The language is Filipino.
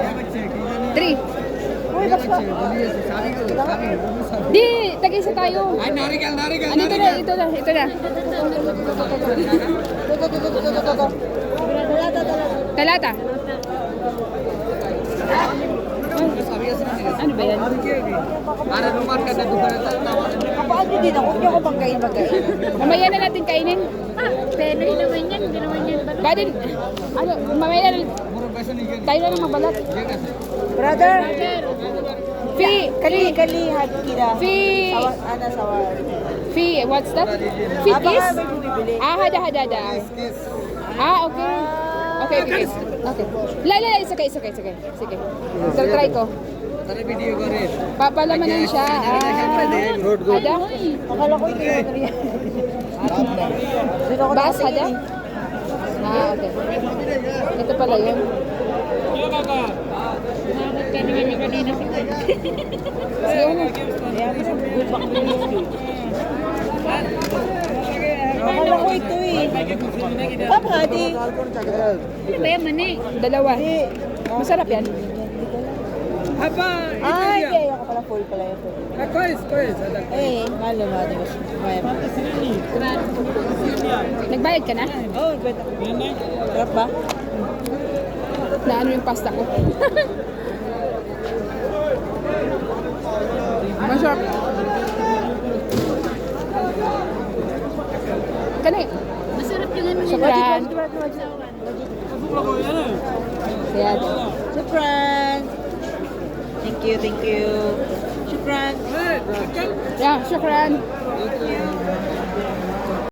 3. Uy, basta. Di, tag-isa tayo. Ay, narigal. Ano ito na, ito na, ito na. Talata. Ano ba yan? Para lumar ka na doon na tawa. Kapaano din ako? Hindi ako magain. Mamaya na natin kainin. Pero naman yan, hindi naman yan. Badin, ano, mamaya na, Murag beso ni Gani. tayo na lang mabalat. Brother. Fee, Kali, hagkira. Fee, Ana, sawar. Fee, what's that? Fee Baka kiss? may bumibili. Hada. Kiss. Okay. Okay. It's okay. Sige. Try ko. Tara video ko rin. Papalamanan siya. Good. Hada? Akala ko ito yung yan. Sino ko Bas, hada? Okay. Ito pala yun. Nakakot ka naman yung kanina. Sige na. Akala ko ito eh. Papa, di. Ano ba yan, mani? Dalawa. Masarap yan. Haba. Ay, kaya ako pala full pala ito. Kois. Eh, malo na. Nagbayad ka na? Oh, beta. Sarap ba? Na ano yung pasta ko? Masarap. Kani? Masarap yung ano. Syukran. Yan. Shukran. Thank you. Shukran. Yeah, syukran. Thank you.